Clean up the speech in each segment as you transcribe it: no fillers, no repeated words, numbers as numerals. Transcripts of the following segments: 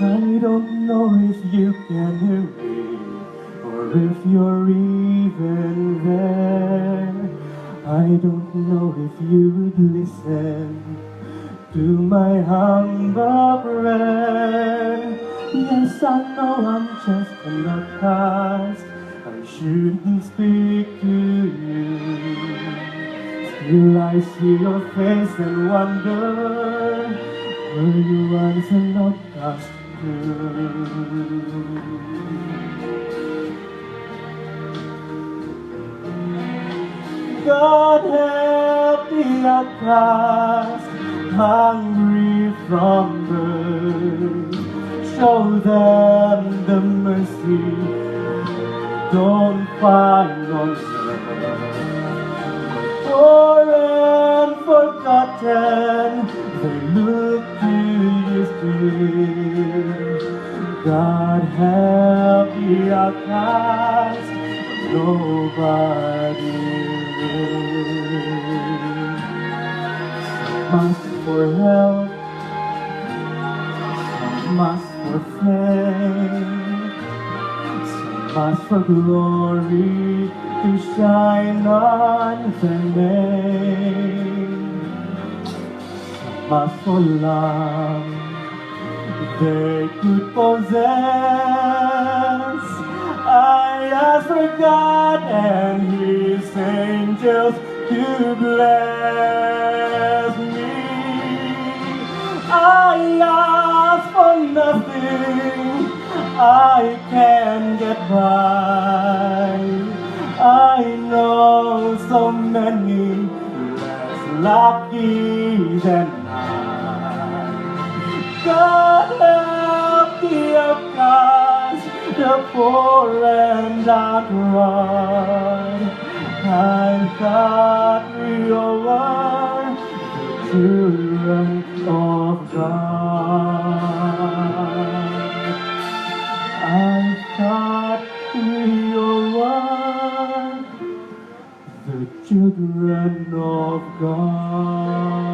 I don't know if you can hear me, or if you're even there. I don't know if you would listen to my humble prayer. Yes, I know I'm just an outcast. I shouldn't speak to you. Still I see your face and wonder, were you once an outcast too? God help the outcast, hungry from birth. Show them the mercy don't find on earth. Poor and forgotten, they look to you still. God help the outcast, nobody will. Some ask for help, some ask for fame, some ask for glory to shine on their name. Some ask for love they could possess. I ask for God and His angels to bless me. I ask for nothing, I can get by. I know so many less lucky than I. God help the outcast, the poor and outrun. I thought we all were the children of God. I thought we all were the children of God.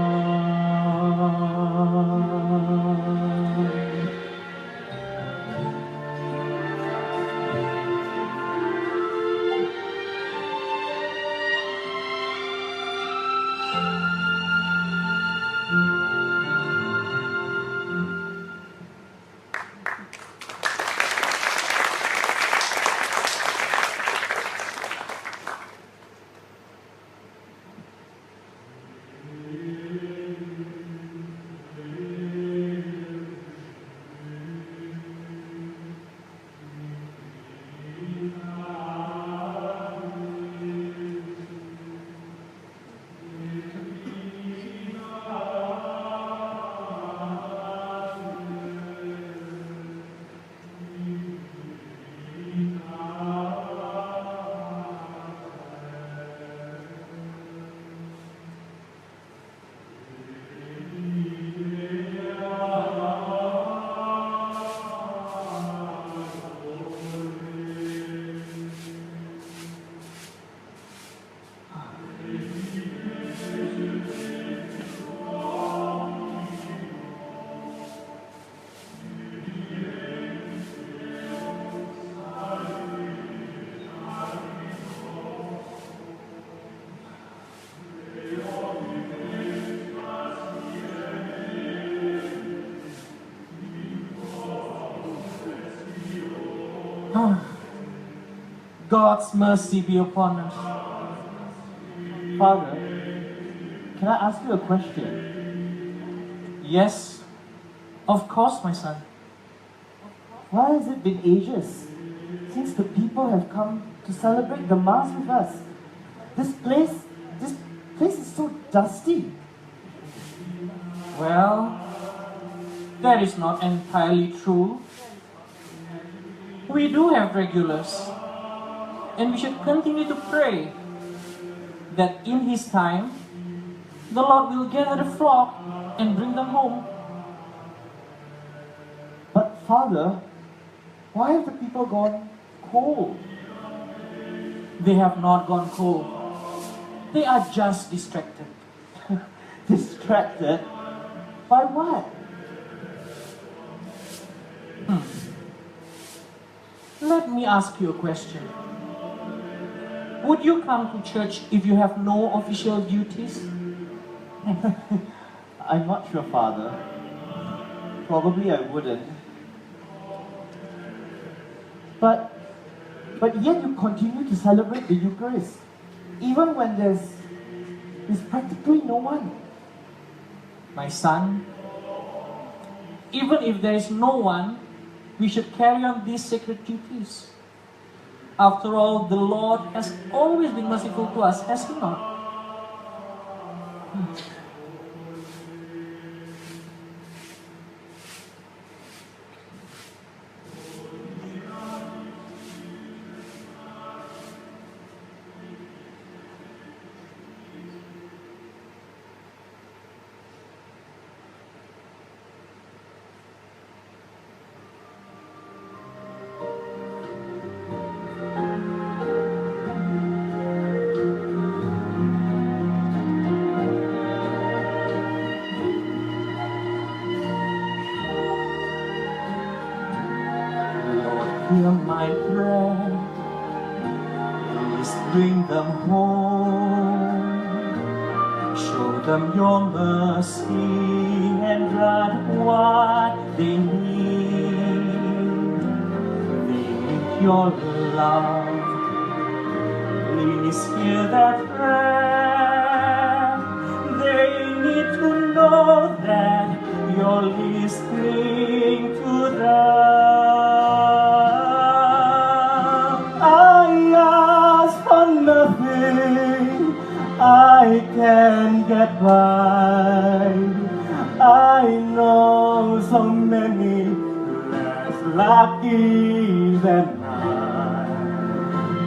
God's mercy be upon us. Father, can I ask you a question? Yes, of course, my son. Why has it been ages since the people have come to celebrate the Mass with us? This place is so dusty. Well, that is not entirely true. We do have regulars, and we should continue to pray that in His time, the Lord will gather the flock and bring them home. But Father, why have the people gone cold? They have not gone cold. They are just distracted. Distracted? By what? Let me ask you a question. Would you come to church if you have no official duties? I'm not sure, Father. Probably I wouldn't. But yet you continue to celebrate the Eucharist, even when there's practically no one. My son, even if there is no one, we should carry on these sacred duties. After all, the Lord has always been merciful to us, has He not? Hear my prayer, please bring them home. Show them your mercy and grant what they need. They need your love, please hear their prayer. They need to know that you're listening to them. I can get by. I know so many less lucky than I.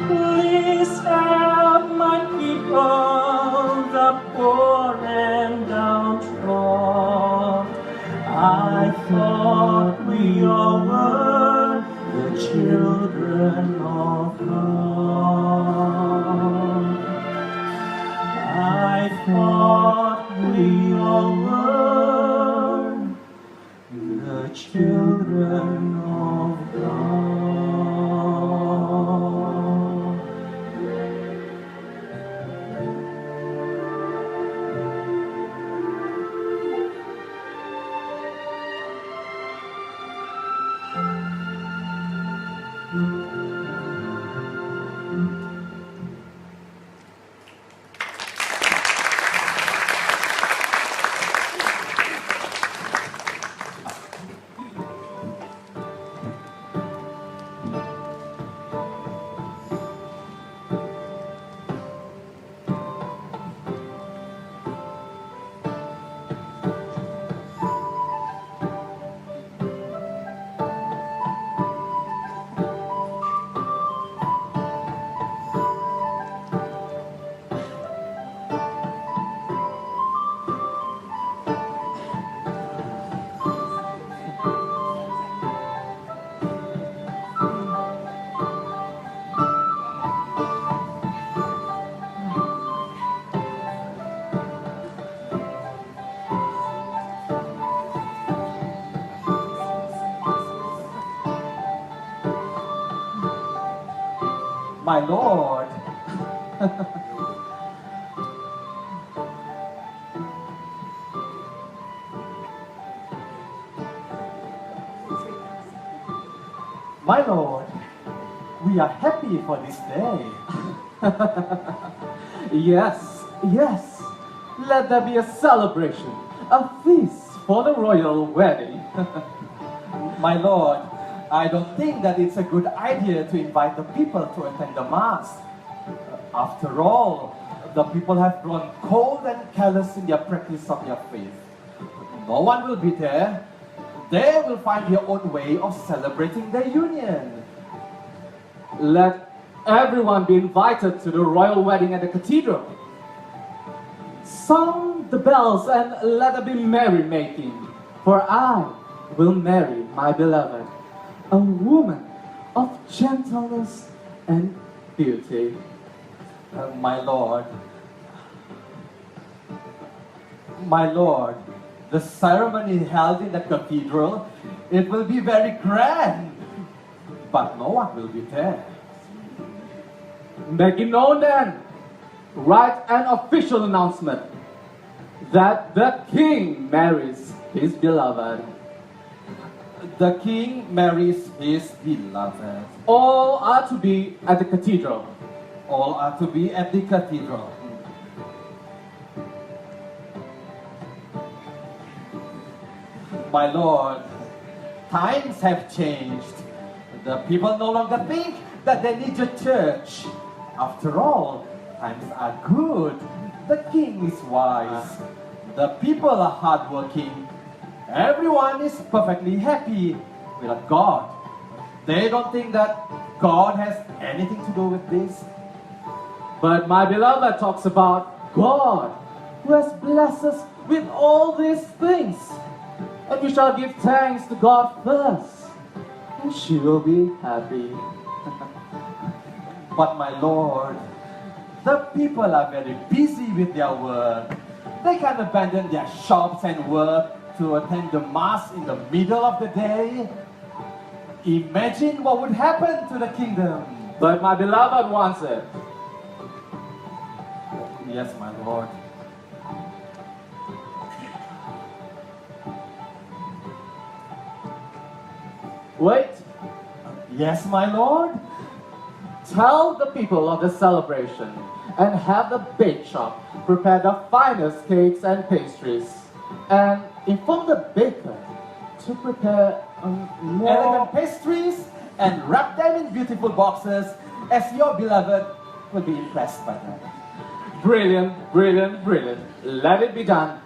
Please help my people, the poor and downtrodden. I thought we all were the children of God. I thought we all were the children of God. My Lord. My Lord, we are happy for this day. Yes, yes. Let there be a celebration, a feast for the royal wedding. My Lord, I don't think that it's a good idea to invite the people to attend the Mass. After all, the people have grown cold and callous in their practice of their faith. No one will be there. They will find their own way of celebrating their union. Let everyone be invited to the royal wedding at the cathedral. Sound the bells and let there be merrymaking, for I will marry my beloved, a woman of gentleness and beauty. My Lord, the ceremony held in the cathedral, it will be very grand, but no one will be there. Make it known then, write an official announcement that the king marries his beloved. The king marries his beloved. All are to be at the cathedral. All are to be at the cathedral. My Lord, times have changed. The people no longer think that they need your church. After all, times are good. The king is wise. The people are hardworking. Everyone is perfectly happy with God. They don't think that God has anything to do with this. But my beloved talks about God, who has blessed us with all these things. And we shall give thanks to God first, and she will be happy. But my Lord, the people are very busy with their work. They can abandon their shops and work to attend the Mass in the middle of the day. Imagine what would happen to the kingdom. But my beloved wants it. Yes, my Lord. Wait, Yes, my Lord. tell the people of the celebration and have the bake shop prepare the finest cakes and pastries. And inform the baker to prepare more Elegant pastries and wrap them in beautiful boxes, as your beloved will be impressed by them. Brilliant, brilliant, brilliant. Let it be done.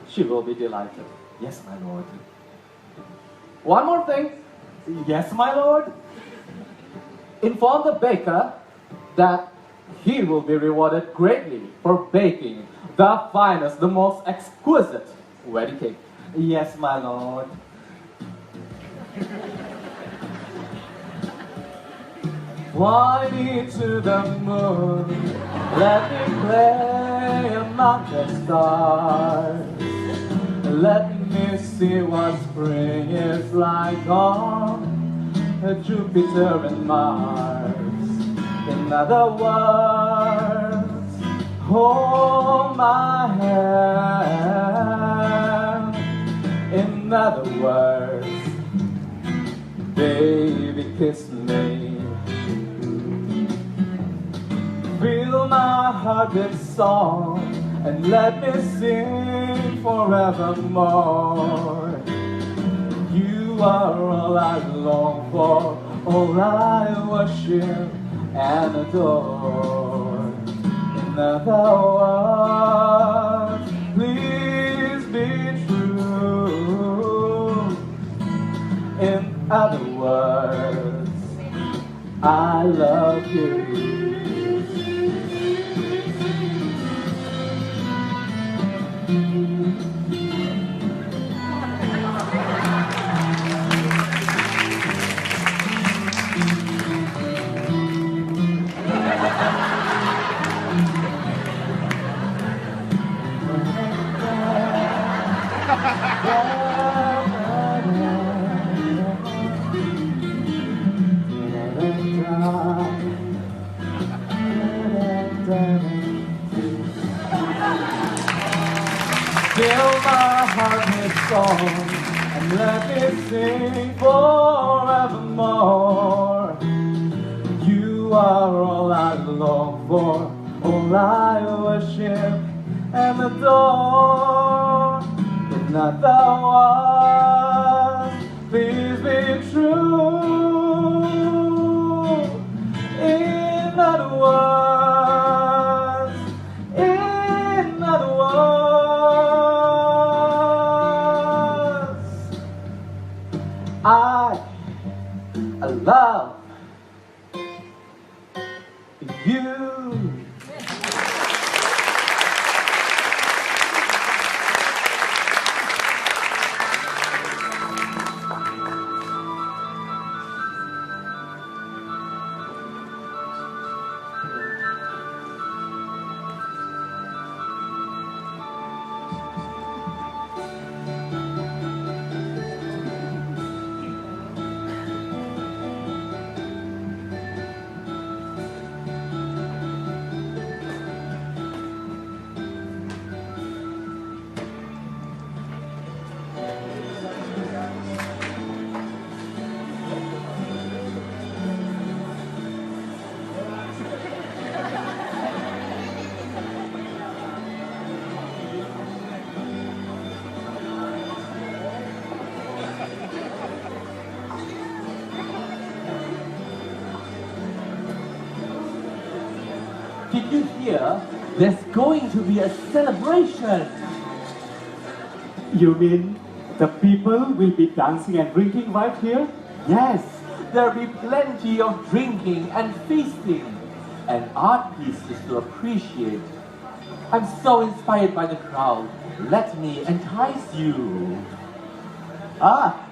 She will be delighted. Yes, my Lord. One more thing. Yes, my Lord. Inform the baker that he will be rewarded greatly for baking the finest, the most exquisite wedding cake. Yes, my Lord. Fly me to the moon, let me play among the stars. Let me see what spring is like on Jupiter and Mars. In other words, hold my hand. In other words, baby, kiss me. Fill my heart with song and let me sing forevermore. You are all I long for, all I worship and adore. In other words, please be true. In other words, I love you. Fill my heart with song and let me sing forevermore. You are all I long for, all I worship and adore. In other words, please be true. a love you. Did you hear? There's going to be a celebration. You mean the people will be dancing and drinking right here? Yes, there'll be plenty of drinking and feasting and art pieces to appreciate. I'm so inspired by the crowd. Let me entice you. Ah,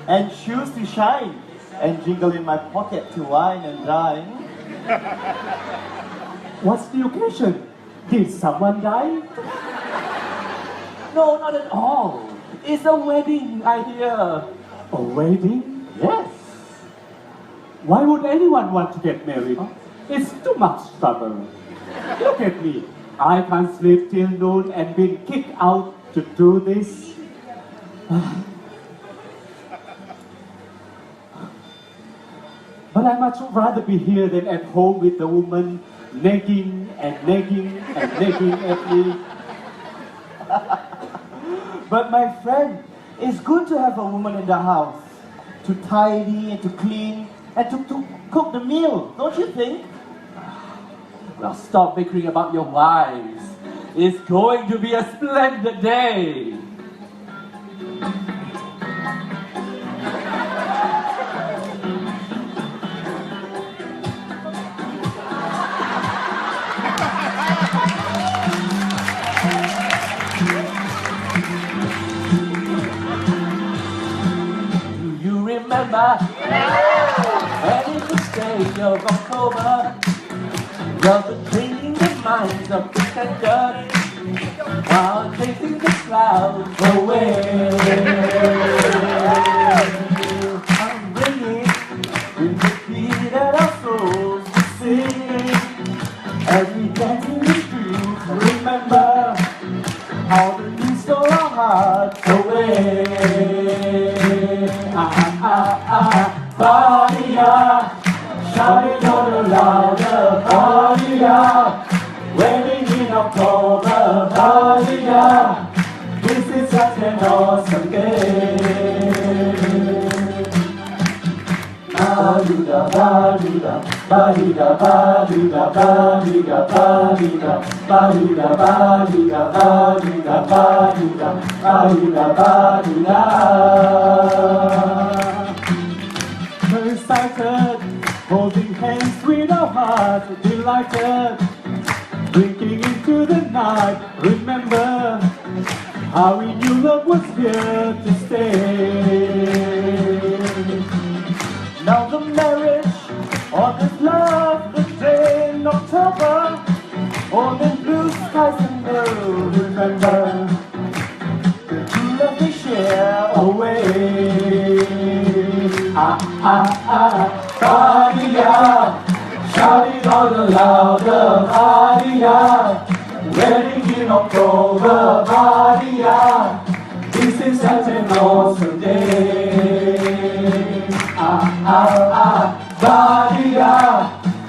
and shoes to shine, and jingle in my pocket to wine and dine. What's the occasion? Did someone die? No, not at all. It's a wedding, I hear. A wedding? Yes. Why would anyone want to get married? It's too much trouble. Look at me. I can't sleep till noon and been kicked out to do this. But I much rather be here than at home with the woman nagging and nagging and nagging at me. But my friend, it's good to have a woman in the house to tidy and to clean and to cook the meal, don't you think? Well, stop bickering about your wives. It's going to be a splendid day. Do you remember when it was day of October? Well, the drinking the minds of pretenders while chasing the clouds away. I'm bringing with the key that our souls will sing as we dance in the streets. Remember how the news stole our hearts away. Party on! Shout it all louder, party on! Wedding in October, party on! This is such an awesome day. Ba-doo-da, ba-doo-da, ba-doo-da, ba-doo-da, ba-doo-da, ba-doo-da, ba-doo-da, ba-doo-da, ba-doo-da, ba-doo-da, ba-doo-da, ba-doo-da. We're excited, holding hands with our hearts delighted, drinking into the night. Remember how we knew love was here to stay. Now the marriage, all this love, the day in October, all the blue skies and blue. Remember the true love they share away. Party on, shout it all the louder, party on, wedding in October, party on, this is such an awesome day. Party on,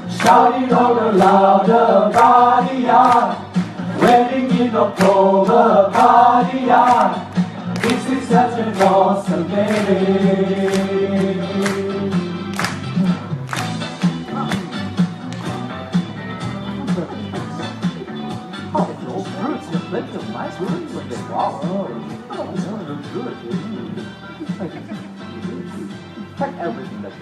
shout it all the louder, party on, wedding in October, party on, this is such an awesome day. Plenty of nice rooms with this. Wow. Oh, this one looks good. Check everything that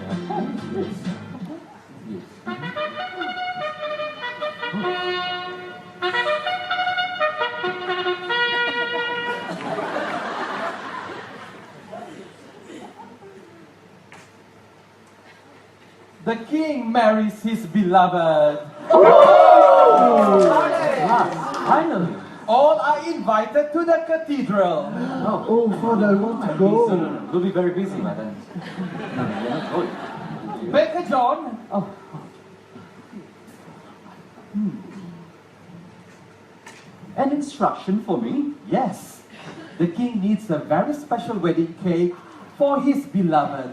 The king marries his beloved. Finally. All are invited to the cathedral. Oh, Father, I want to go. No. We'll be very busy by then. Baker John, An instruction for me? yes, the king needs a very special wedding cake for his beloved,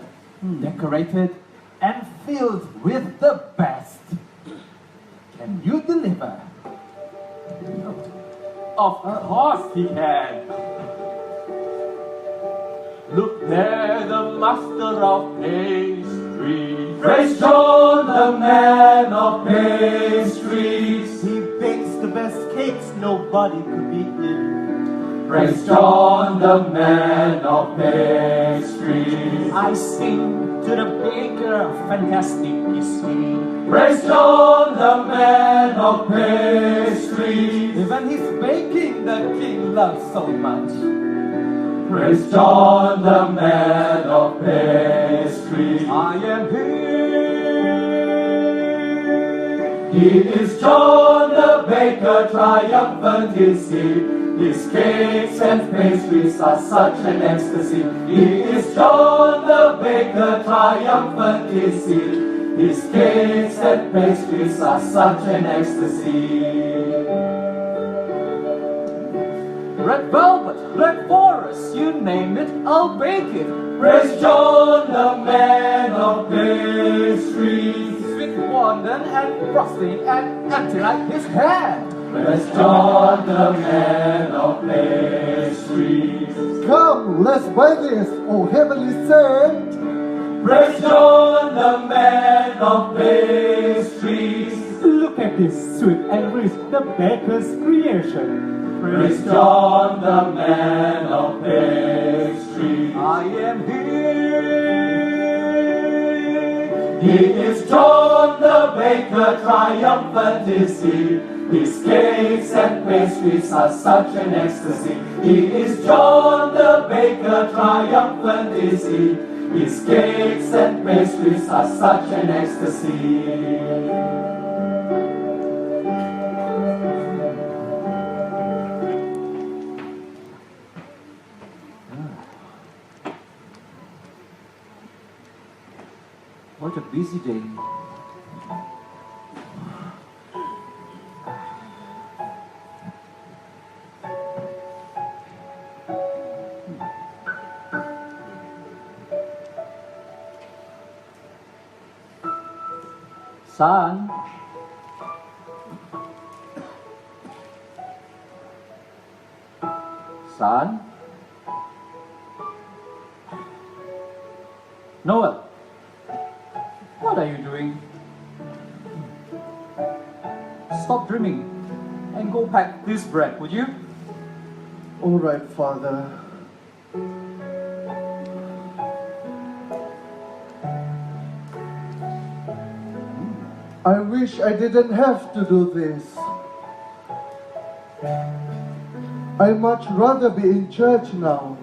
decorated and filled with the best. Can you deliver? Of course he can. Look there, the master of pastry. Praise John, the man of pastries. He bakes the best cakes nobody could beat him. Praise John, the man of pastries. I sing to the baker, fantastic is he. Praise John, the man of pastries. Even his baking the king loves so much. Praise John, the man of pastries. I am here. He is John the baker, triumphant is he. His cakes and pastries are such an ecstasy. He is John the baker, triumphant is he. His cakes and pastries are such an ecstasy. Red velvet, red forest, you name it, I'll bake it. Praise John, the man of pastries. Sweet fondant and frosting and empty like his hair. Praise John, the man of pastries. Come, let's buy this, oh heavenly saint. Praise John, the man of pastries. Look at this sweet and rich, the baker's creation. Praise John, the man of pastries. I am here. He is John the baker, triumphant is he. His cakes and pastries are such an ecstasy. He is John the baker, triumphant is he. His cakes and pastries are such an ecstasy. What a busy day. Son. Son. Noel. What are you doing? Stop dreaming and go pack this bread, would you? All right, Father. I wish I didn't have to do this. I'd much rather be in church now.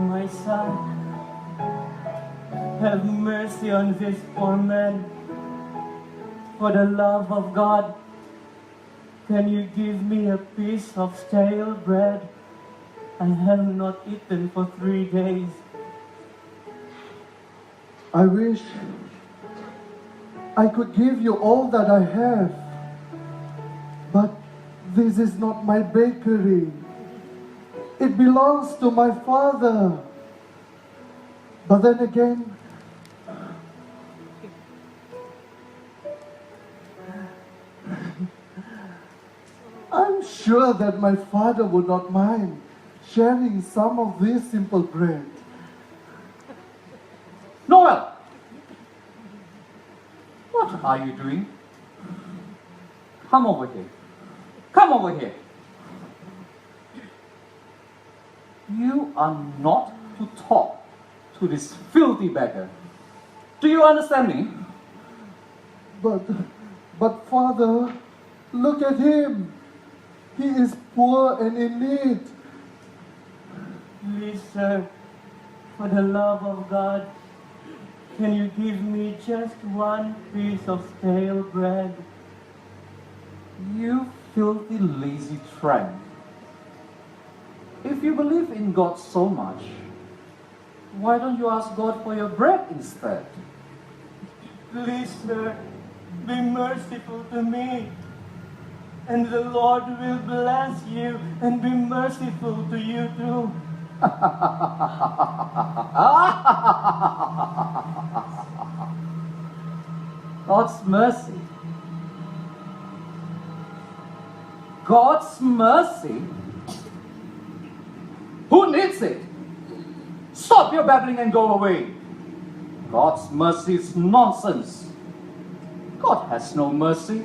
My son, have mercy on this poor man. For the love of God, can you give me a piece of stale bread? I have not eaten for 3 days. I wish I could give you all that I have. But this is not my bakery. It belongs to my father. But then again, I'm sure that my father would not mind sharing some of this simple bread. Noel! What are you doing? Come over here. Come over here. You are not to talk to this filthy beggar. Do you understand me? But Father, look at him. He is poor and in need. Please, sir, for the love of God, can you give me just one piece of stale bread? You filthy, lazy tramp. If you believe in God so much, why don't you ask God for your bread instead? Please, sir, be merciful to me, and the Lord will bless you and be merciful to you too. God's mercy. God's mercy? Who needs it? Stop your babbling and go away. God's mercy is nonsense. God has no mercy.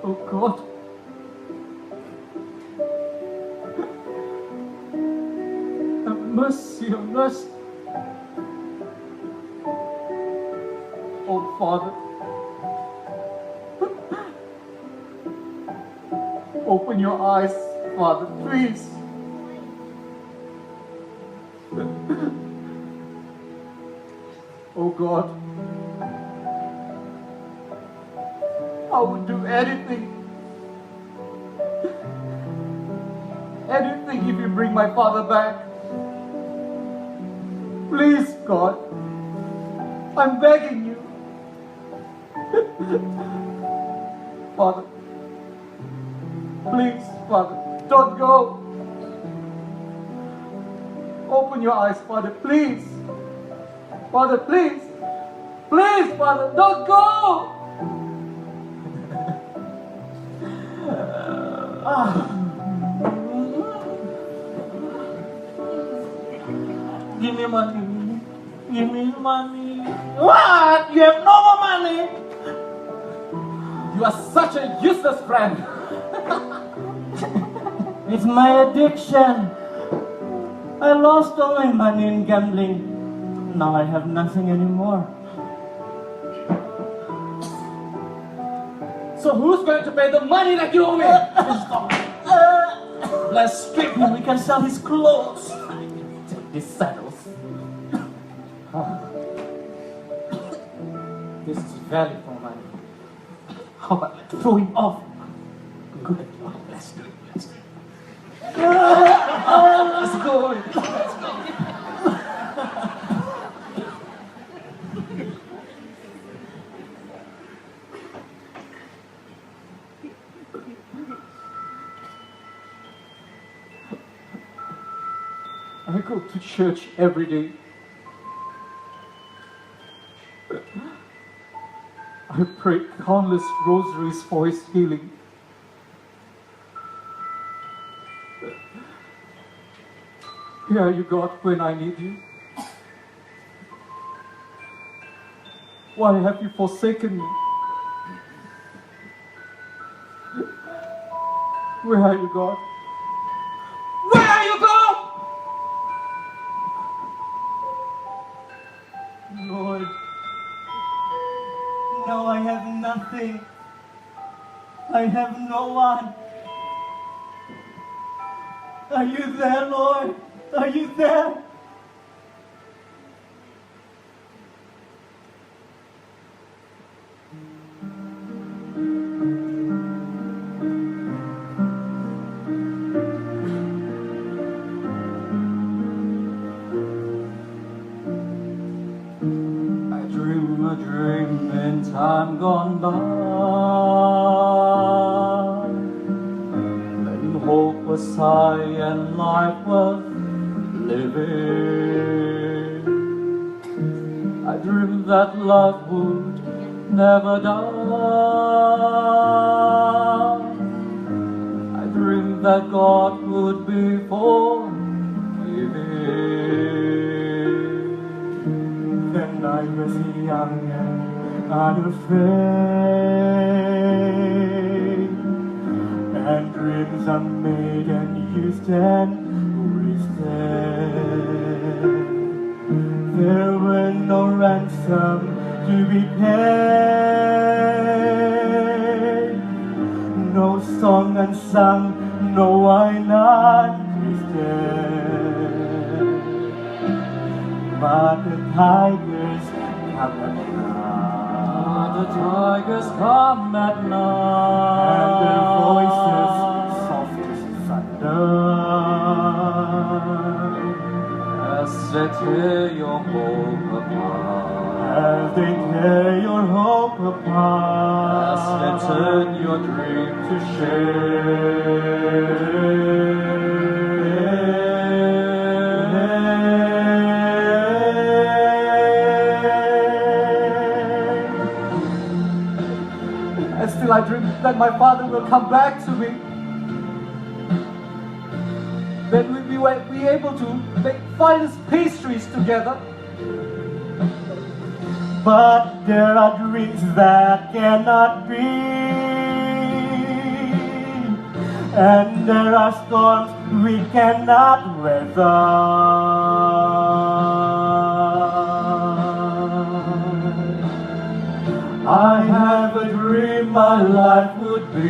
Oh God. Have mercy on us. Oh Father. Open your eyes, Father, please. Oh God. I would do anything. Anything if you bring my father back. Please, God. I'm begging you. Father. Please, Father. Don't go. Open your eyes, Father, please. Father, please. Please, Father, don't go. Give me money. Give me money. What? You have no more money? You are such a useless friend. It's my addiction. I lost all my money in gambling. Now I have nothing anymore. So who's going to pay the money that you owe me? Let's strip him. We can sell his clothes. Take these saddles. This is valuable money. How about let's throw him off? Good. Let's do it. Let's do it. Let's go. Let's go. I go to church every day. I pray countless rosaries for his healing. Here are you, God, when I need you. Why have you forsaken me? Where are you, God? Where are you, God? Lord, now I have nothing. I have no one. Are you there, Lord? Are you there? A dream in time gone by, when hope was a sigh and life worth living. I dreamed that love would never die. I dreamed that God would be forgiving. Then I was young and unafraid, and dreams are made and used and wasted. There were no ransom to be paid, no song unsung, no wine untwisted. But the tigers come at night, The tigers come at night, and their voices soft as thunder, as they tear your hope apart, as they tear your hope apart, as they turn your dream to shame. And still I dream that my father will come back to me. That we will be able to make finest pastries together. But there are dreams that cannot be, and there are storms we cannot weather. I have a dream my life would be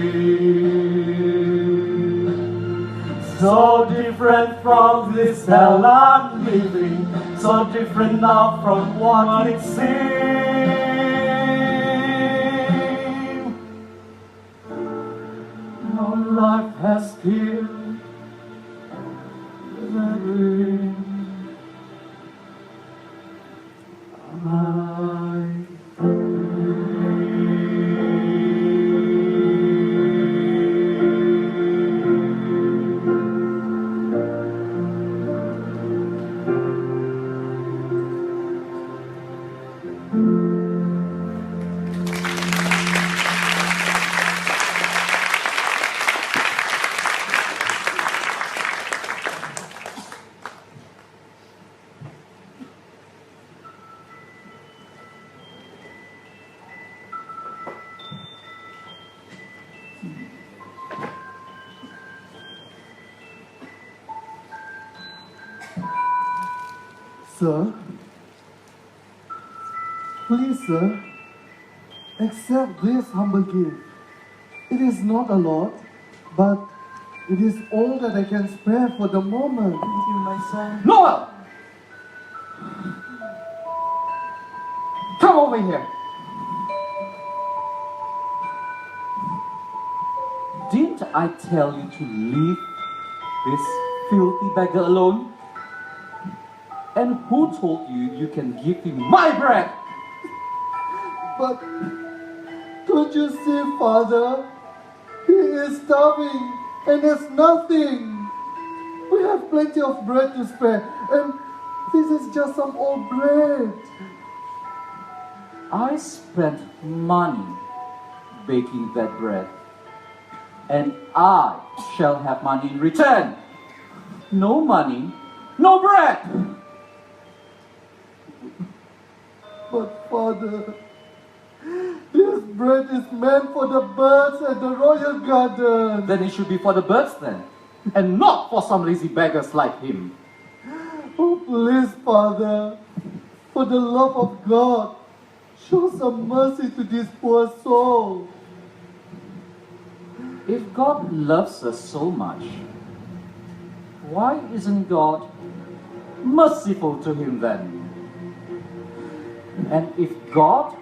so different from this hell I'm living, so different now from what it seemed. No life has killed the dream. Sir, please, sir, accept this humble gift. It is not a lot, but it is all that I can spare for the moment. Thank you, my son. Noel! Come over here. Didn't I tell you to leave this filthy beggar alone? And who told you you can give him my bread? But don't you see, Father? He is starving and has nothing. We have plenty of bread to spare, and this is just some old bread. I spent money baking that bread, and I shall have money in return. No money, no bread. But Father, this bread is meant for the birds at the royal garden. Then it should be for the birds then, and not for some lazy beggars like him. Oh, please, Father, for the love of God, show some mercy to this poor soul. If God loves us so much, why isn't God merciful to him then? And if God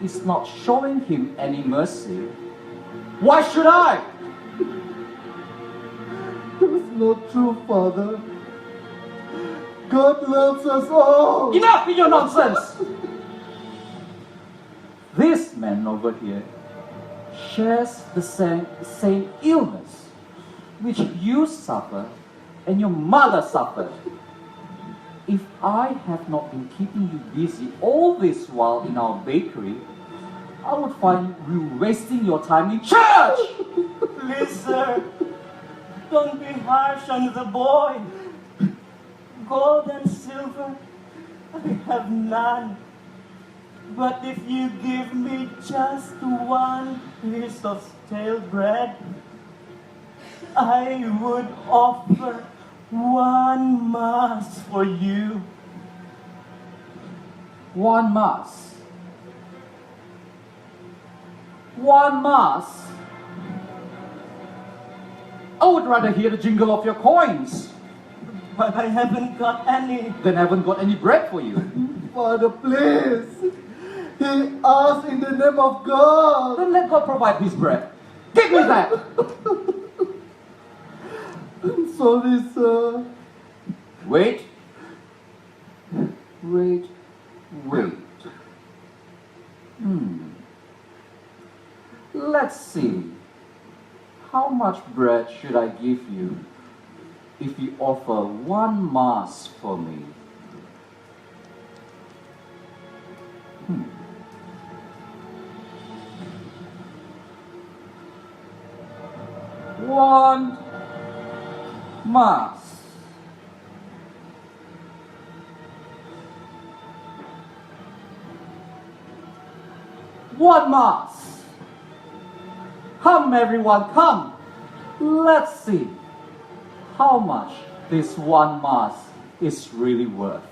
is not showing him any mercy, why should I? That's not true, Father. God loves us all. Enough with your nonsense! This man over here shares the same illness which you suffer and your mother suffered. If I have not been keeping you busy all this while in our bakery, I would find you wasting your time in church! Please, sir, don't be harsh on the boy. Gold and silver, I have none. But if you give me just one piece of stale bread, I would offer one mass for you. One mass. One mass. I would rather hear the jingle of your coins. But I haven't got any. Then I haven't got any bread for you. Father, please. He asked in the name of God. Then let God provide his bread. Give me that! I'm sorry, sir. Wait. Wait. Let's see. How much bread should I give you if you offer one mass for me? One mass. One mass. Come, everyone, come. Let's see how much this one mass is really worth.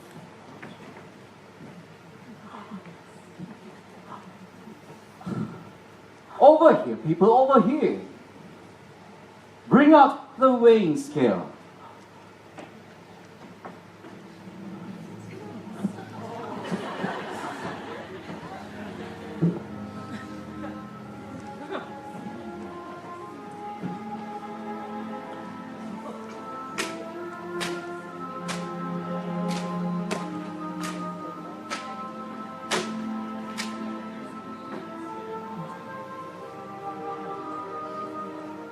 Over here, people, over here. Bring out the weighing scale.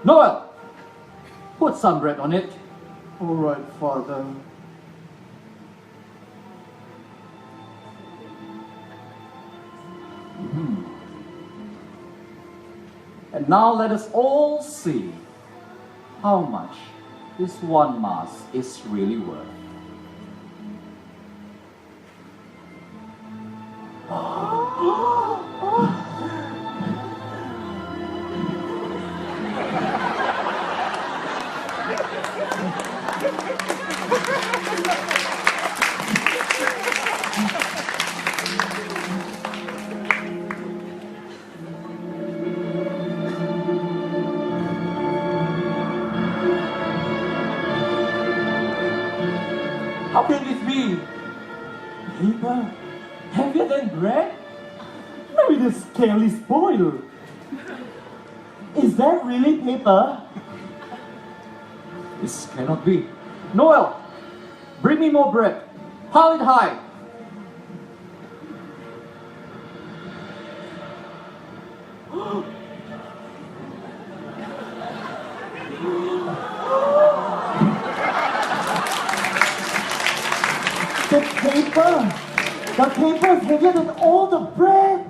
Noel, put some bread on it. All right, Father. And now let us all see how much this one mass is really worth. How can this be? Paper heavier than bread? Maybe the scale is spoiled. Is that really paper? This cannot be. Noel, bring me more bread. Pile it high. The paper is heavier than all the bread.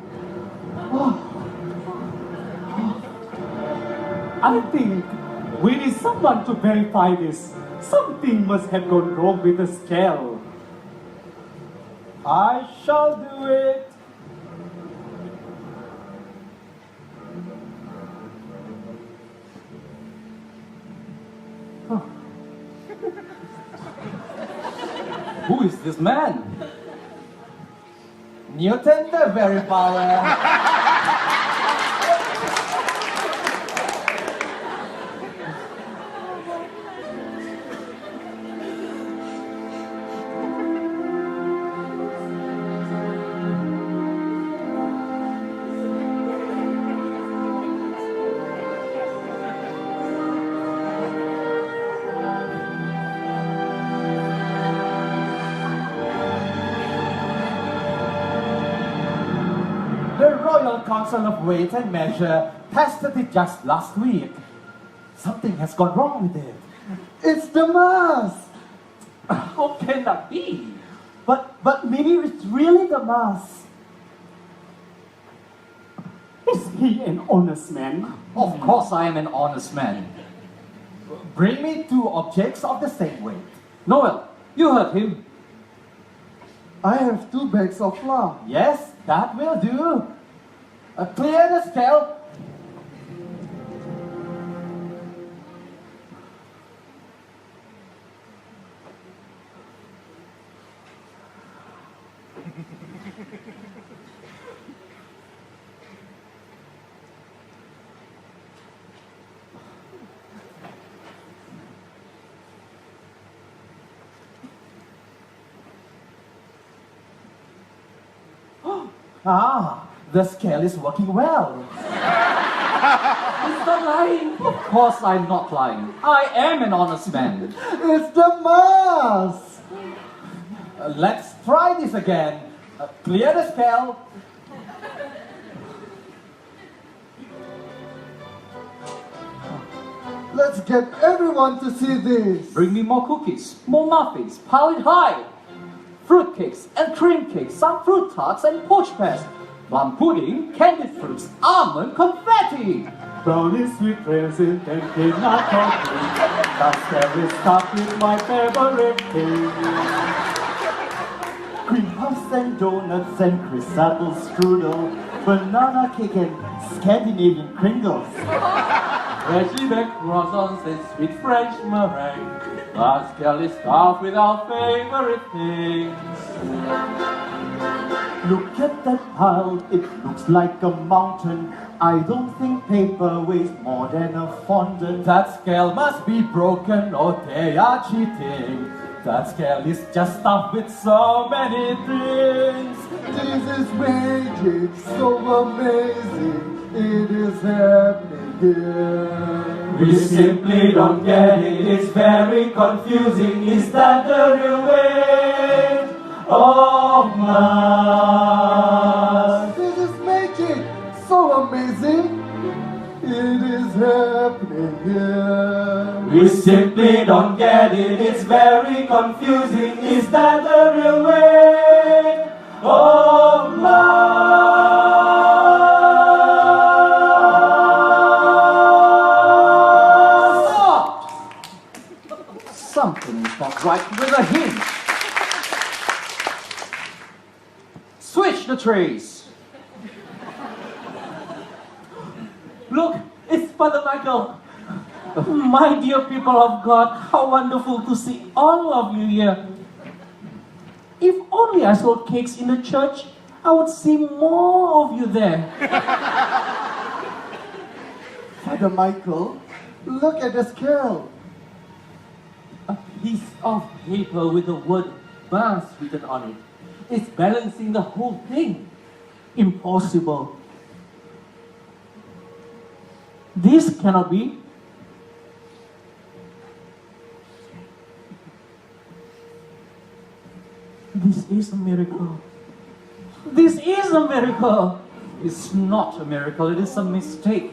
I think we need someone to verify this. Something must have gone wrong with the scale. I shall do it. Who is this man? Newton the verifier. The Royal Council of Weight and Measure tested it just last week. Something has gone wrong with it. It's the mask. How can that be? But maybe it's really the mask. Is he an honest man? Of course I am an honest man. Bring me 2 objects of the same weight. Noel, you heard him. I have 2 bags of flour. Yes, that will do. Clear the scale. The scale is working well. He's not lying. Of course I'm not lying. I am an honest man. It's the mask. Let's try this again. Clear the scale. Let's get everyone to see this. Bring me more cookies, more muffins, pile it high. Fruit cakes and cream cakes, some fruit tarts and poached pears, plum pudding, candied fruits, almond confetti. Brownie, sweet raisin, and peanut coffee. That scale is stuffed with my favorite thing. Cream puffs and donuts and chrysanthemum strudel, banana cake and Scandinavian Kringles. Freshly baked croissants and sweet French meringue. Our scale is stuffed with our favorite things. Look at that pile, it looks like a mountain. I don't think paper weighs more than a fondant. That scale must be broken or they are cheating. That scale is just stuffed with so many things. This is magic, so amazing. It is happening here. We simply don't get it, it's very confusing. Is that the real way of mass? This is magic, so amazing. It is happening here. We simply don't get it, it's very confusing. Is that the real way of mass? Something is not right with the hinge. Switch the trays. Look, it's Father Michael. My dear people of God, how wonderful to see all of you here. If only I sold cakes in the church, I would see more of you there. Father Michael, look at the scale. A piece of paper with the word mass written on it. It's balancing the whole thing. Impossible. This cannot be. This is a miracle. This is a miracle. It's not a miracle, it is a mistake.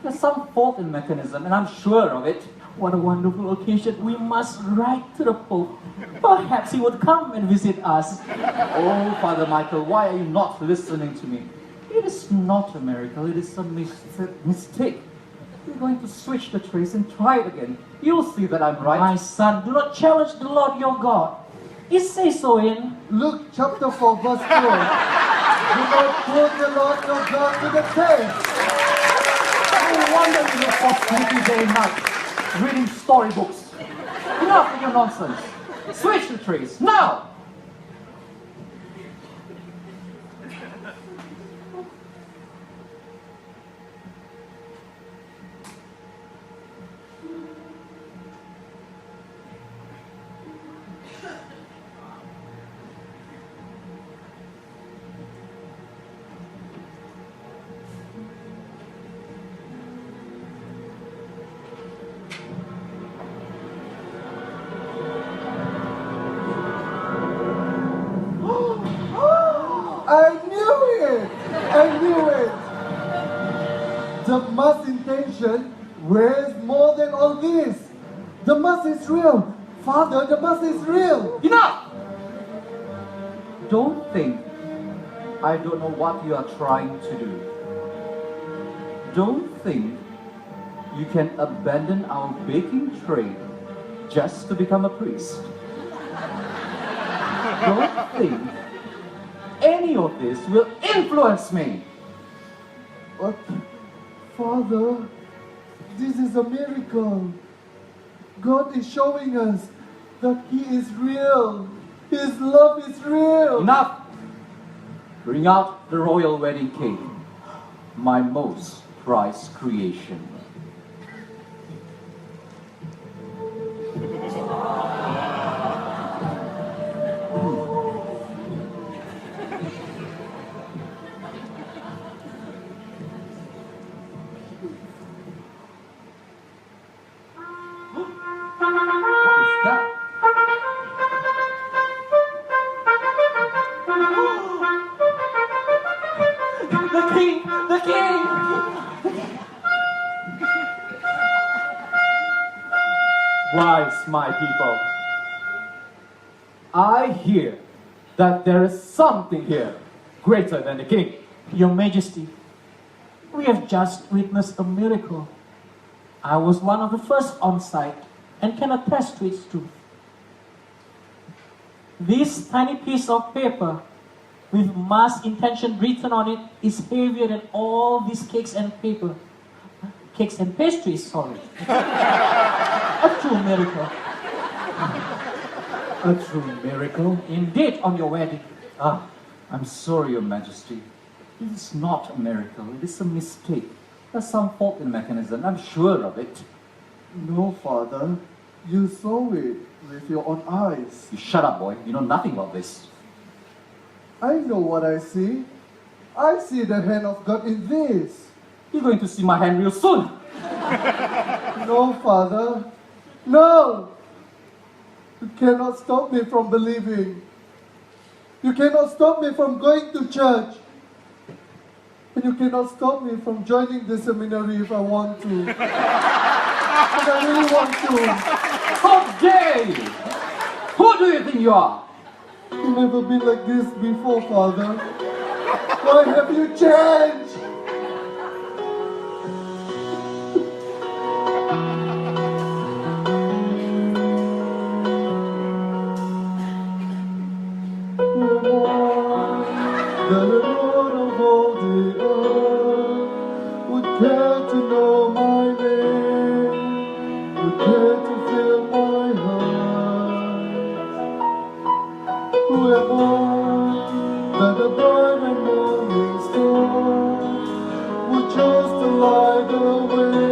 There's some fault in mechanism, and I'm sure of it. What a wonderful occasion. We must write to the Pope. Perhaps he would come and visit us. Oh, Father Michael, why are you not listening to me? It is not a miracle, it is a mistake. We're going to switch the trays and try it again. You'll see that I'm right. My son, do not challenge the Lord your God. It says so in Luke chapter 4 verse 12. Do not put the Lord your God to the test. No wonder you look for sleepy day and night, reading storybooks. Enough with your nonsense. Switch the trays, now! more than all this. The Mass is real. Father, the Mass is real. Enough! Don't think I don't know what you are trying to do. Don't think you can abandon our baking trade just to become a priest. Don't think any of this will influence me. But, Father, this is a miracle. God is showing us that He is real. His love is real. Enough! Bring out the royal wedding cake, my most prized creation. What is that? The king! The king! Rise, my people. I hear that there is something here greater than the king. Your Majesty, we have just witnessed a miracle. I was one of the first on site and can attest to its truth. This tiny piece of paper with mass intention written on it is heavier than all these cakes and pastries, sorry. A true miracle. A true miracle. Indeed, on your wedding. Ah, I'm sorry, Your Majesty. It is not a miracle. It is a mistake. There's some fault in the mechanism. I'm sure of it. No, Father. You saw it with your own eyes. You shut up, boy. You know nothing about this. I know what I see. I see the hand of God in this. You're going to see my hand real soon. No, Father. No! You cannot stop me from believing. You cannot stop me from going to church. And you cannot stop me from joining the seminary if I want to. And I really want to. How dare you? Who do you think you are? You've never been like this before, Father. Why have you changed? The Lord of all the earth would care to know my name, would care to fill my heart. Who am I that the bright and morning star would choose to light the way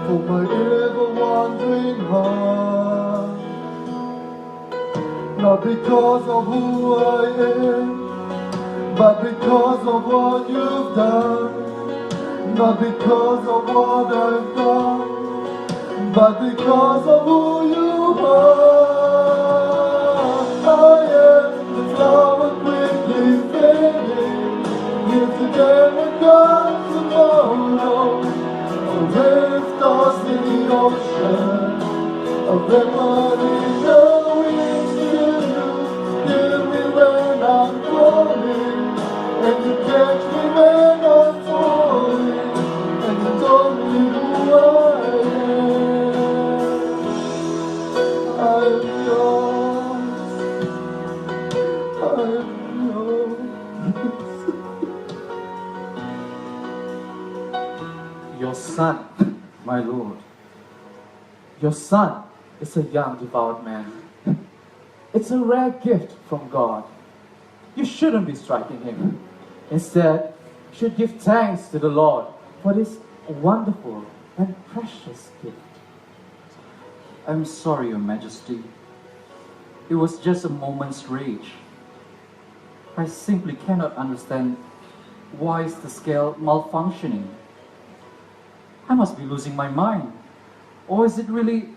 for my ever wandering heart? Not because of who I am, but because of what you've done. Not because of what I've done, but because of who you are. I am the flower quickly fading, here today and gone tomorrow. A wave tossed in the ocean, a vapor in the wind. Hear me when I'm calling, and you catch me when I'm falling, and you told me who I am. I am yours. I am yours. Your son, my lord. Your son is a young devout man. It's a rare gift from God. You shouldn't be striking him. Instead, you should give thanks to the Lord for this wonderful and precious gift. I'm sorry, Your Majesty. It was just a moment's rage. I simply cannot understand why is the scale malfunctioning. I must be losing my mind. Or is it really?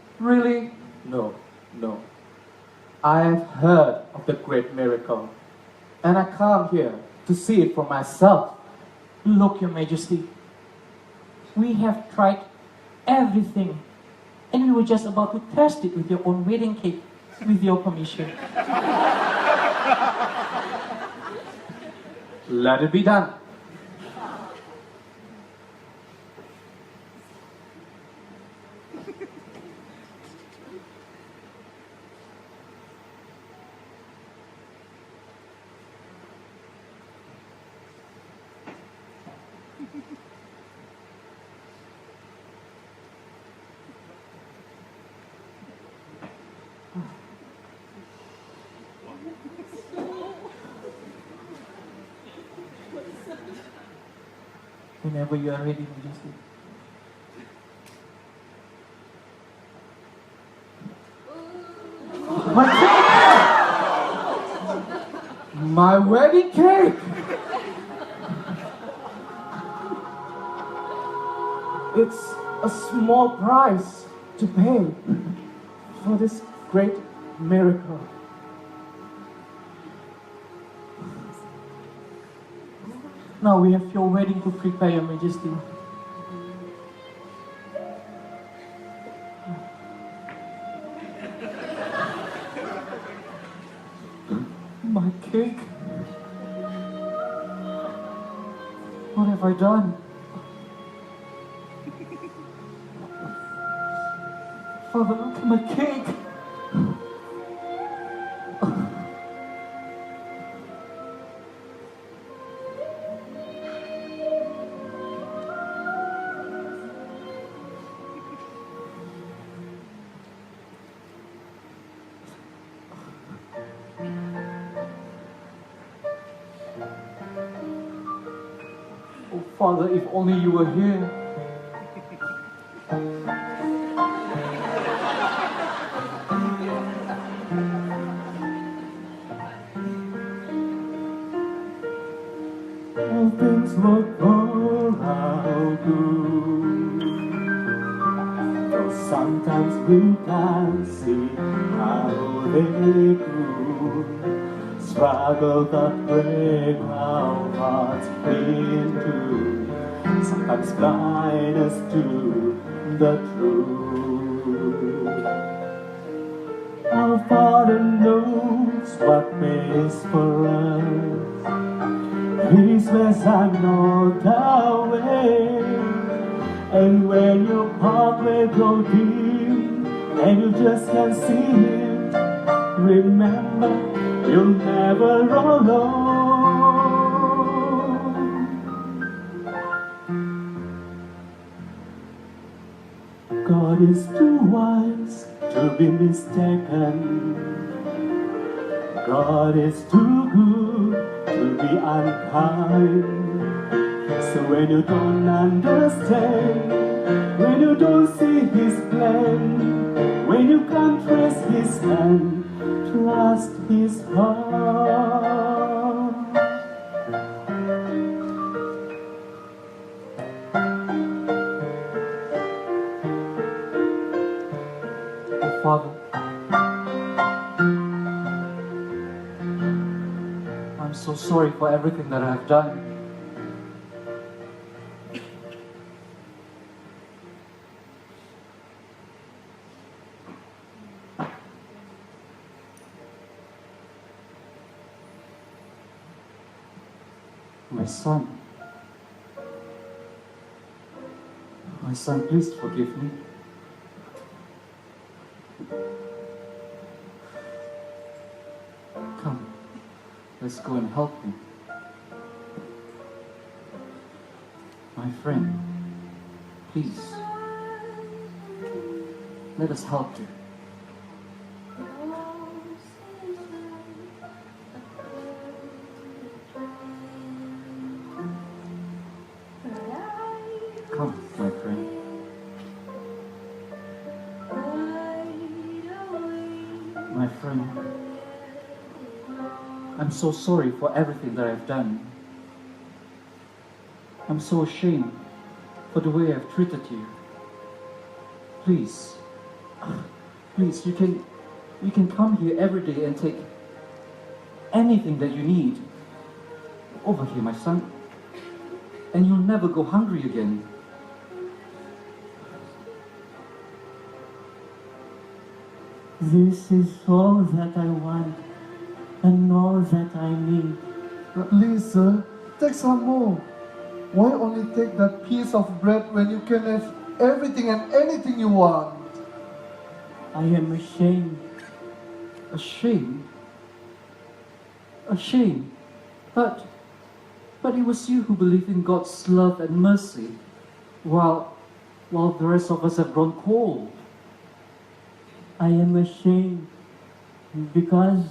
No. I have heard of the great miracle, and I come here to see it for myself. Look, Your Majesty, we have tried everything, and we were just about to test it with your own wedding cake, with your permission. Let it be done. Whenever you are ready, Majesty. My wedding cake! It's a small price to pay for this great miracle. Now we have your wedding to prepare, Your Majesty. My cake? What have I done? Father, look at my cake. Oh, Father, if only you were here. All things look around good, though sometimes we can't see how they grew. Struggle that break our hearts into, sometimes blind us to the truth. Our Father knows what pays for us. His ways are not our way, and when your pathway grows dim and you just can't see Him, remember you're never alone. God is too wise to be mistaken. God is too good to be unkind. So when you don't understand, when you don't see His plan, when you can't trace His hand, trust His heart. Oh, Father, I'm so sorry for everything that I've done. My son, please forgive me. Come, let's go and help him. My friend, please, let us help you. Come, my friend. My friend, I'm so sorry for everything that I've done. I'm so ashamed for the way I've treated you. Please, you can come here every day and take anything that you need. Over here, my son, and you'll never go hungry again. This is all that I want and all that I need. Please, sir, take some more. Why only take that piece of bread when you can have everything and anything you want? I am ashamed. Ashamed? Ashamed? But it was you who believed in God's love and mercy, while the rest of us have grown cold. I am ashamed because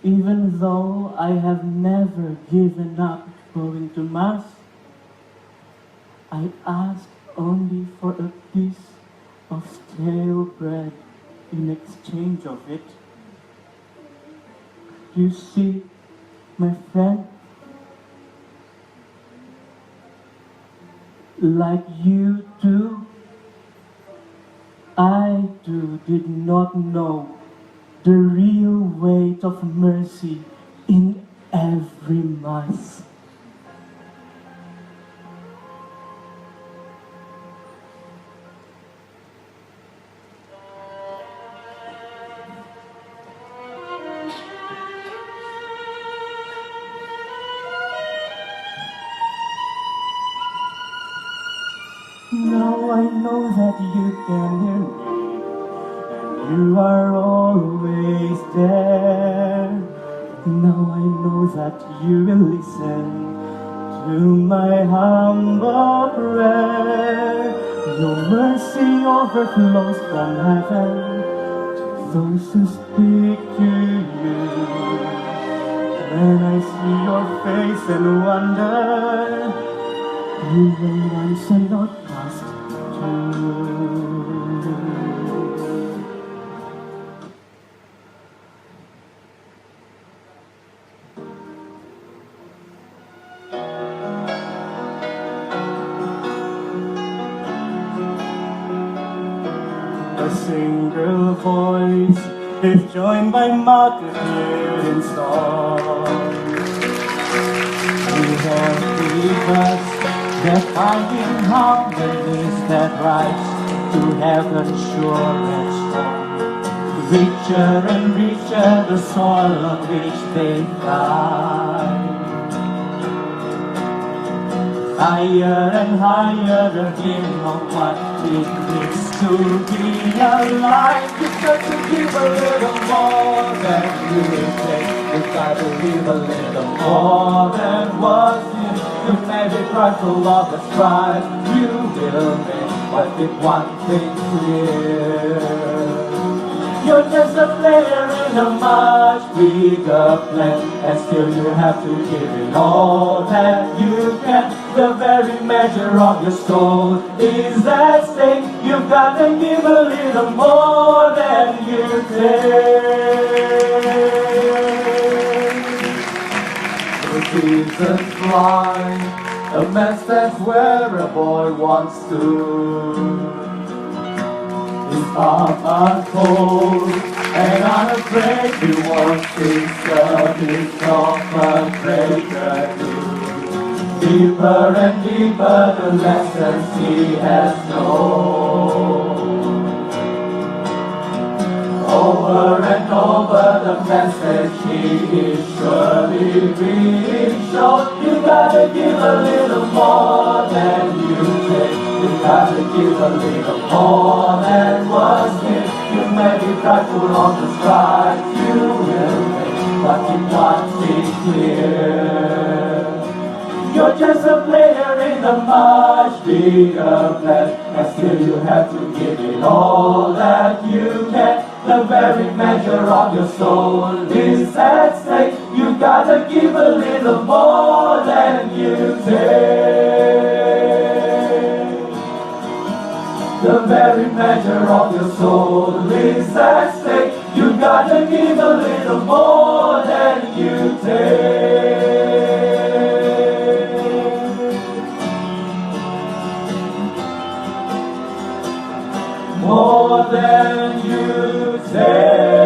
even though I have never given up going to Mass, I asked only for a piece of stale bread in exchange of it. You see, my friend, like you too, I too did not know the real weight of mercy in every Mass. Now I know that you can hear me, and you are always there. Now I know that you will listen to my humble prayer. Your mercy overflows from heaven to those who speak to you. When I see your face and wonder, you will answer not past two. A single voice is joined by multitude in song. We have believers that finding harmonies that rise to heaven's sure and strong. Richer and richer the soil on which they fly. Higher and higher the hymn of what it means to be alive. You've got to give a little more than you will take. You've got to give a little more than what's in. You may be prideful of the strife you will make, but with one thing clear. You're just a player in a much bigger plan, and still you have to give it all that you can. The very measure of your soul is at stake. You've got to give a little more than you take. Jesus blind, a man stands where a boy once stood. His arms are cold and unafraid. He wants his service of a greater good. Deeper and deeper the lessons he has known. Over and over the message he is surely being shown. You gotta give a little more than you take. You gotta give a little more than what's given. You may be prideful of the strides you will make, but keep one thing clear. You're just a player in a much bigger plan, and still you have to give it all that you can. The very measure of your soul is at stake. You gotta give a little more than you take. The very measure of your soul is at stake. You gotta give a little more than you take. More than you take.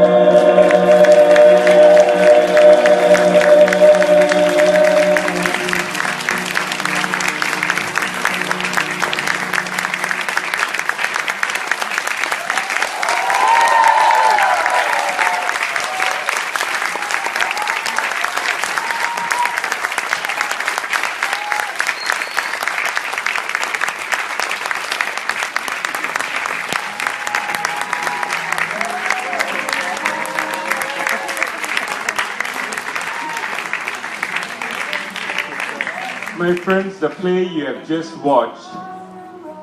My friends, the play you have just watched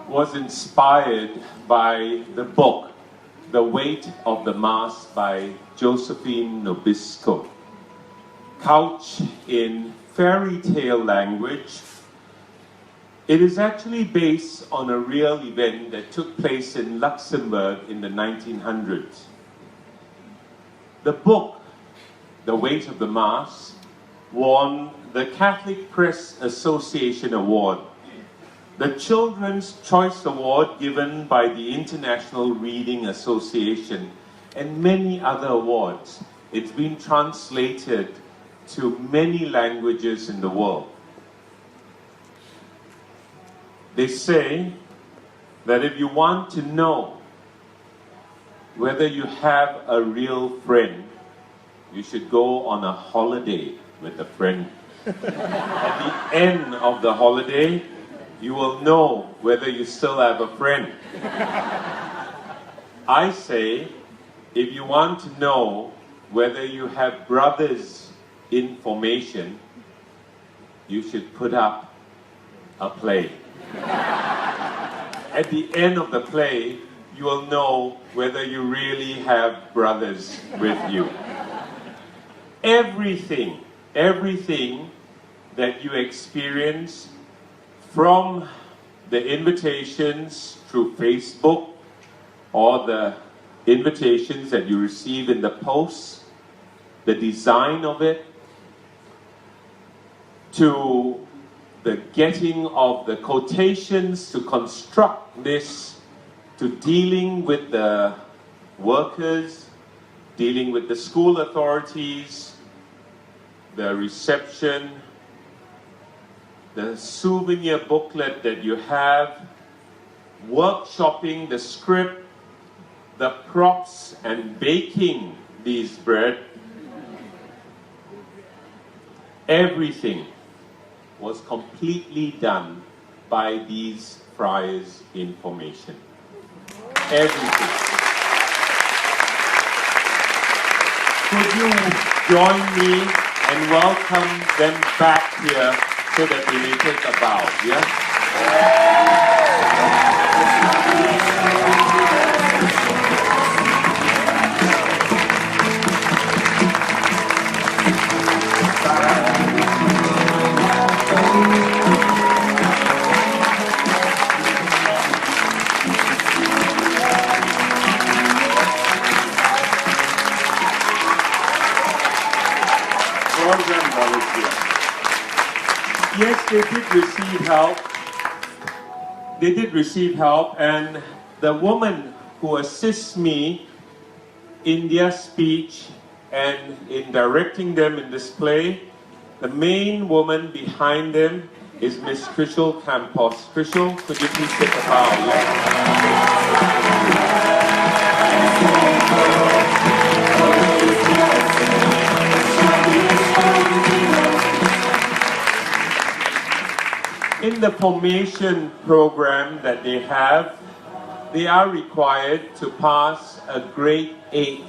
was inspired by the book, The Weight of the Mass by Josephine Nabisco. Couched in fairy tale language, it is actually based on a real event that took place in Luxembourg in the 1900s. The book, The Weight of the Mass, won the Catholic Press Association Award, the Children's Choice Award given by the International Reading Association, and many other awards. It's been translated to many languages in the world. They say that if you want to know whether you have a real friend, you should go on a holiday with a friend. At the end of the holiday, you will know whether you still have a friend. I say, if you want to know whether you have brothers in formation, you should put up a play. At the end of the play, you will know whether you really have brothers with you. Everything that you experience, from the invitations through Facebook or the invitations that you receive in the post, the design of it, to the getting of the quotations to construct this, to dealing with the workers, dealing with the school authorities, the reception, the souvenir booklet that you have, workshopping the script, the props, and baking these bread. Everything was completely done by these friars in formation. Everything. Could you join me and welcome them back here so that we may take a bow, yeah? Yes, they did receive help. They did receive help, and the woman who assists me in their speech and in directing them in this play, the main woman behind them is Miss Trishul Campos. Trishul, could you please take a bow? In the formation program that they have, they are required to pass a grade 8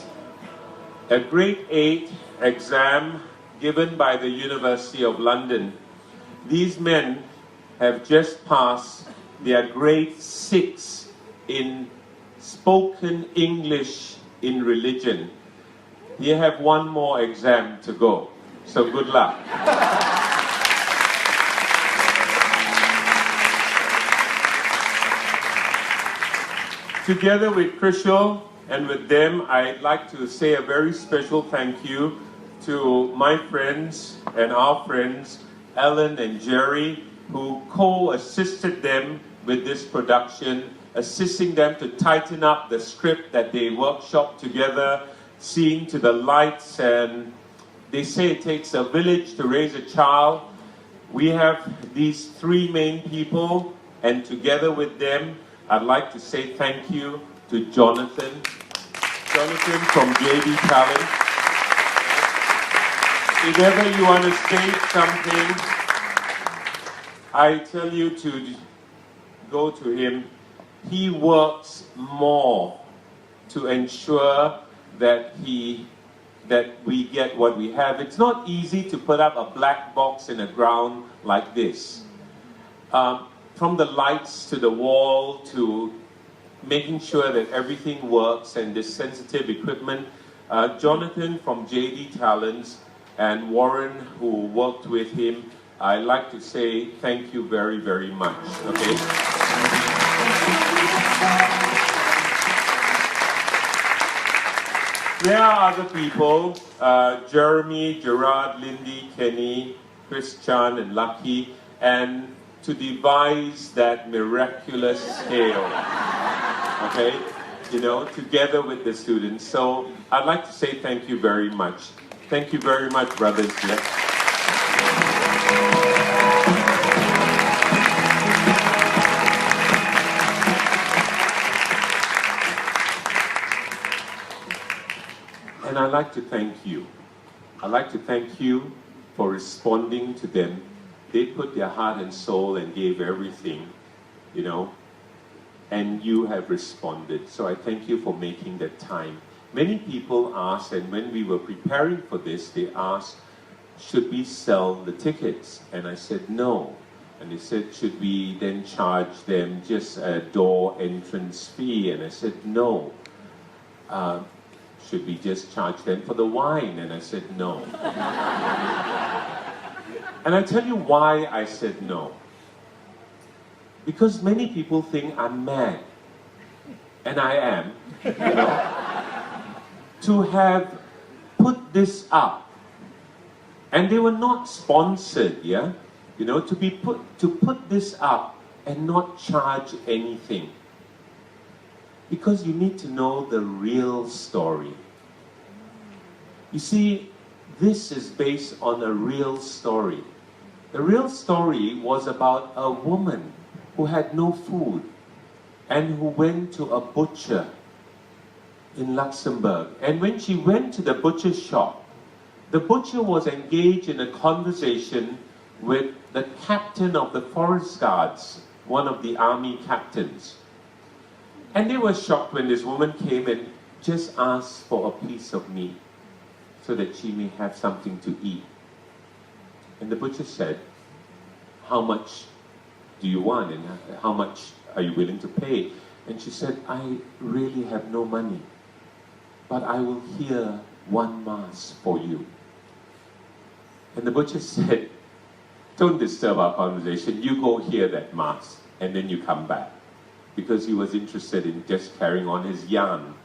exam given by the University of London. These men have just passed their grade 6 in spoken English in religion. You have one more exam to go, so good luck. Together with Greccio and with them, I'd like to say a very special thank you to my friends and our friends, Ellen and Jerry, who co-assisted them with this production, assisting them to tighten up the script that they workshopped together, seeing to the lights, and they say it takes a village to raise a child. We have these three main people, and together with them, I'd like to say thank you to Jonathan from JD Talent. If ever you want to state something, I tell you to go to him. He works more to ensure that he that we get what we have. It's not easy to put up a black box in the ground like this. From the lights to the wall to making sure that everything works and this sensitive equipment. Jonathan from JD Talents and Warren who worked with him, I'd like to say thank you very, very much. Okay. There are other people, Jeremy, Gerard, Lindy, Kenny, Chris Chan and Lucky, and to devise that miraculous scale, okay, you know, together with the students. So I'd like to say thank you very much. Thank you very much, brothers. And I'd like to thank you. I'd like to thank you for responding to them. They put their heart and soul and gave everything, you know, and you have responded. So I thank you for making that time. Many people asked, and when we were preparing for this, they asked, should we sell the tickets? And I said, no. And they said, should we then charge them just a door entrance fee? And I said, no. Should we just charge them for the wine? And I said, no. And I tell you why I said no. Because many people think I'm mad. And I am, you know, to have put this up. And they were not sponsored, yeah? You know, to put this up and not charge anything. Because you need to know the real story. You see, this is based on a real story. The real story was about a woman who had no food and who went to a butcher in Luxembourg. And when she went to the butcher's shop, the butcher was engaged in a conversation with the captain of the forest guards, one of the army captains. And they were shocked when this woman came and just asked for a piece of meat so that she may have something to eat. And the butcher said, how much do you want and how much are you willing to pay? And she said, I really have no money, but I will hear one mass for you. And the butcher said, don't disturb our conversation, you go hear that mass and then you come back. Because he was interested in just carrying on his yarn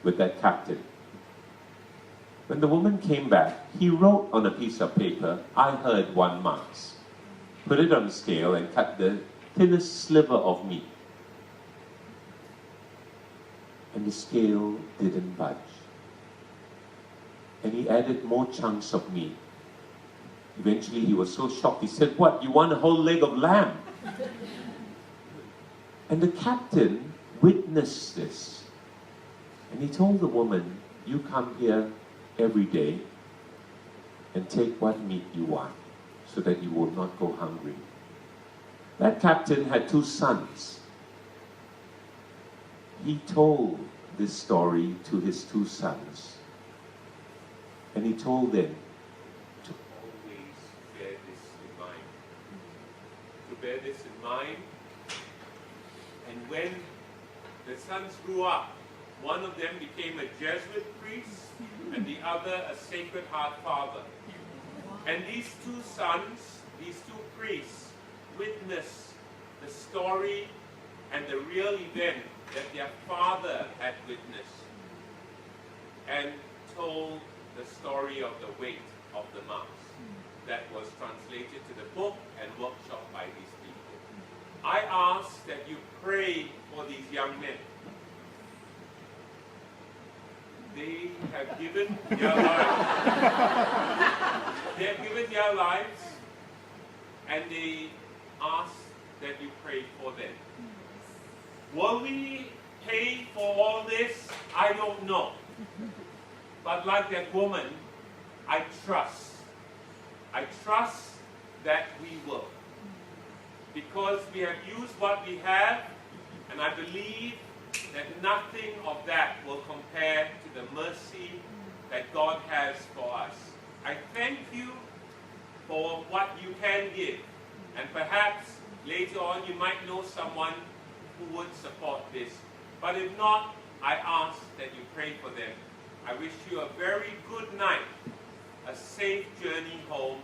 with that captain. When the woman came back, he wrote on a piece of paper, I heard one mass. Put it on a scale and cut the thinnest sliver of meat. And the scale didn't budge. And he added more chunks of meat. Eventually he was so shocked, he said, what, you want a whole leg of lamb? And the captain witnessed this. And he told the woman, you come here every day and take what meat you want so that you will not go hungry. That captain had 2 sons. He told this story to his 2 sons. And he told them to always bear this in mind. To bear this in mind. And when the sons grew up, one of them became a Jesuit priest and the other a Sacred Heart father. And these 2 sons, these 2 priests, witnessed the story and the real event that their father had witnessed and told the story of the weight of the Mass that was translated to the book and workshopped by these people. I ask that you pray for these young men. They have given their lives. They have given their lives, and they ask that you pray for them. Will we pay for all this? I don't know. But like that woman, I trust. I trust that we will. Because we have used what we have, and I believe that nothing of that will compare to the mercy that God has for us. I thank you for what you can give. And perhaps later on you might know someone who would support this. But if not, I ask that you pray for them. I wish you a very good night, a safe journey home,